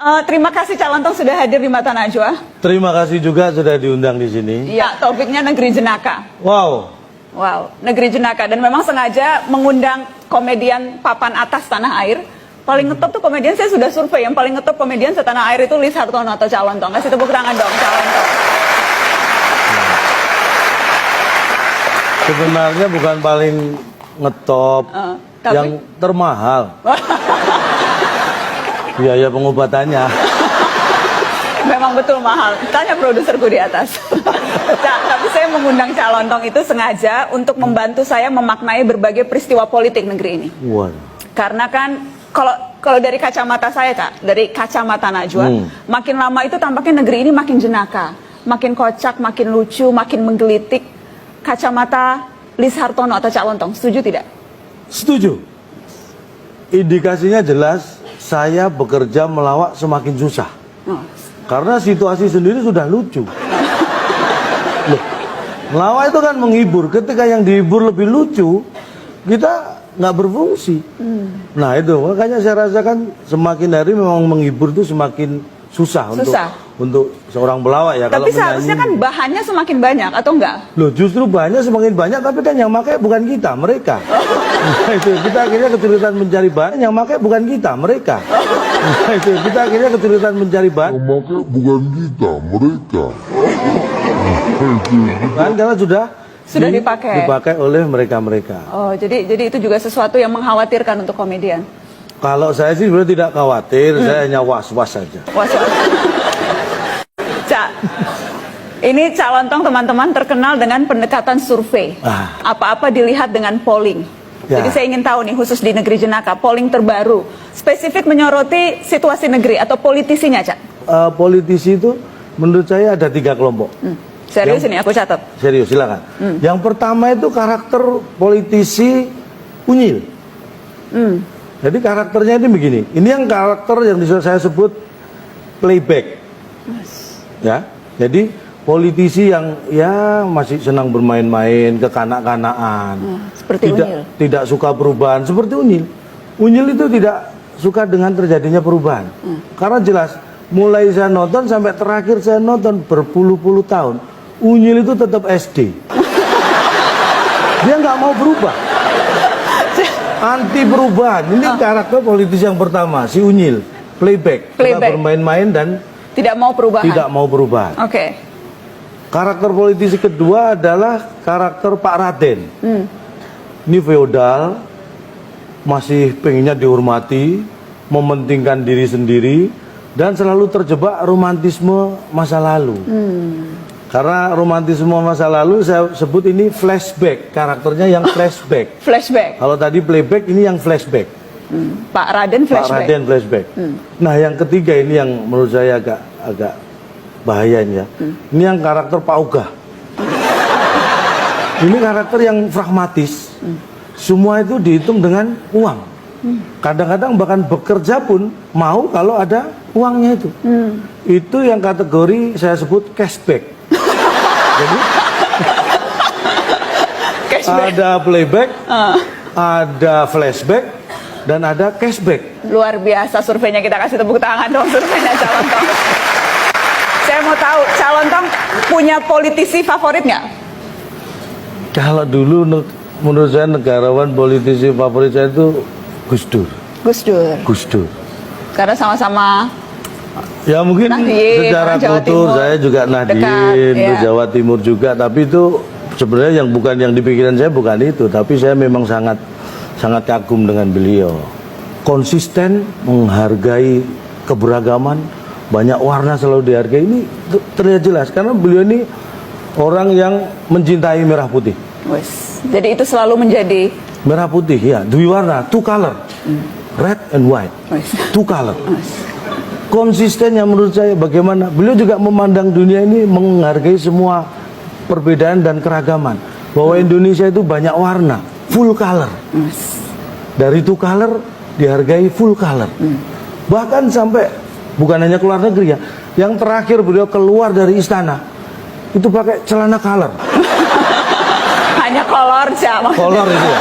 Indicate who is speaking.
Speaker 1: Terima kasih Cak Lontong sudah hadir di Mata Najwa.
Speaker 2: Terima kasih juga sudah diundang di sini.
Speaker 1: Iya, topiknya Negeri Jenaka.
Speaker 2: Wow.
Speaker 1: Wow, Negeri Jenaka. Dan memang sengaja mengundang komedian papan atas tanah air. Paling ngetop tuh komedian, saya sudah survei, yang paling ngetop komedian setanah air itu Liz Hartono atau Cak Lontong. Kasih tepuk tangan dong, Cak Lontong.
Speaker 2: Sebenarnya bukan paling ngetop,
Speaker 1: tapi...
Speaker 2: yang termahal. Biaya pengobatannya.
Speaker 1: Memang betul mahal. Tanya produserku di atas. Tapi saya mengundang Cak Lontong itu sengaja untuk membantu saya memaknai berbagai peristiwa politik negeri ini.
Speaker 2: Wow.
Speaker 1: Karena kan kalau dari kacamata saya, Kak, dari kacamata Najwa, makin lama itu tampaknya negeri ini makin jenaka, makin kocak, makin lucu, makin menggelitik. Kacamata Liz Hartono atau Cak Lontong, setuju tidak?
Speaker 2: Setuju. Indikasinya jelas. Saya bekerja melawak semakin susah. Karena situasi sendiri sudah lucu. Loh, melawak itu kan menghibur. Ketika yang dihibur lebih lucu, kita nggak berfungsi. Nah itu, makanya saya rasakan semakin hari memang menghibur itu semakin susah. Untuk seorang pelawak ya.
Speaker 1: Tapi seharusnya kan bahannya semakin banyak, atau enggak?
Speaker 2: Loh, justru bahannya semakin banyak, tapi kan yang pakai bukan kita, mereka. Nah, itu kita akhirnya kesulitan mencari bahan, yang pakai bukan kita, mereka. Nah, itu kita akhirnya kesulitan mencari bahan,
Speaker 3: yang pakai bukan kita, mereka.
Speaker 2: Kan karena sudah
Speaker 1: dipakai
Speaker 2: oleh mereka-mereka.
Speaker 1: Oh, jadi itu juga sesuatu yang mengkhawatirkan untuk komedian.
Speaker 2: Kalau saya sih sebenarnya tidak khawatir, saya hanya was-was saja.
Speaker 1: Was-was. Cak, ini Cak Lontong teman-teman terkenal dengan pendekatan survei. Apa-apa dilihat dengan polling. Jadi saya ingin tahu nih, khusus di Negeri Jenaka, polling terbaru spesifik menyoroti situasi negeri atau politisinya, Cak?
Speaker 2: Politisi itu menurut saya ada 3 kelompok.
Speaker 1: Serius ini aku catat.
Speaker 2: Serius, silakan. Yang pertama itu karakter politisi unyil. Jadi karakternya ini begini. Ini yang karakter yang saya sebut playback. Ya, jadi politisi yang ya masih senang bermain-main, kekanak-kanakan.
Speaker 1: Seperti unyil.
Speaker 2: Tidak suka perubahan, seperti unyil. Unyil itu tidak suka dengan terjadinya perubahan. Karena jelas, mulai saya nonton sampai terakhir saya nonton berpuluh-puluh tahun, unyil itu tetap SD. Dia nggak mau berubah. Anti perubahan. Ini karakter politisi yang pertama, si unyil, playback. Bermain-main dan
Speaker 1: tidak mau perubahan.
Speaker 2: Tidak mau perubahan.
Speaker 1: Oke.
Speaker 2: Karakter politisi kedua adalah karakter Pak Raden. Ini feodal, masih pengennya dihormati, mementingkan diri sendiri, dan selalu terjebak romantisme masa lalu. Karena romantisme masa lalu saya sebut ini flashback, karakternya yang flashback.
Speaker 1: Flashback.
Speaker 2: Kalau tadi playback, ini yang flashback.
Speaker 1: Pak Raden flashback.
Speaker 2: Pak Raden flashback. Nah, yang ketiga ini yang menurut saya agak bahaya ini ya. Ini yang karakter Pak Ogah. Ini karakter yang pragmatis. Semua itu dihitung dengan uang. Kadang-kadang bahkan bekerja pun mau kalau ada uangnya itu. Itu yang kategori saya sebut cashback. Jadi ada playback, ada flashback, dan ada cashback.
Speaker 1: Luar biasa surveinya, kita kasih tepuk tangan dong surveinya Cak Lontong. Saya mau tahu, Cak Lontong punya politisi favorit nggak?
Speaker 2: Kalau dulu menurut saya negarawan politisi favorit saya itu Gus Dur.
Speaker 1: Gus Dur.
Speaker 2: Gus Dur.
Speaker 1: Karena sama-sama
Speaker 2: ya mungkin
Speaker 1: Nahdien,
Speaker 2: secara kultur saya juga Nahdien, Jawa Timur juga, tapi itu sebenarnya bukan yang di pikiran saya, bukan itu, tapi saya memang sangat kagum dengan beliau. Konsisten menghargai keberagaman, banyak warna selalu dihargai. Ini terlihat jelas karena beliau ini orang yang mencintai merah putih.
Speaker 1: Jadi itu selalu menjadi
Speaker 2: merah putih, ya, dua warna, 2 color, red and white, 2 color. Konsistennya menurut saya bagaimana beliau juga memandang dunia ini, menghargai semua perbedaan dan keragaman, bahwa Indonesia itu banyak warna, full color. Dari 2 color dihargai full color. Bahkan sampai bukan hanya keluar negeri ya, yang terakhir beliau keluar dari istana itu pakai celana color.
Speaker 1: hanya kolor, Cak.
Speaker 2: Kolor itu ya.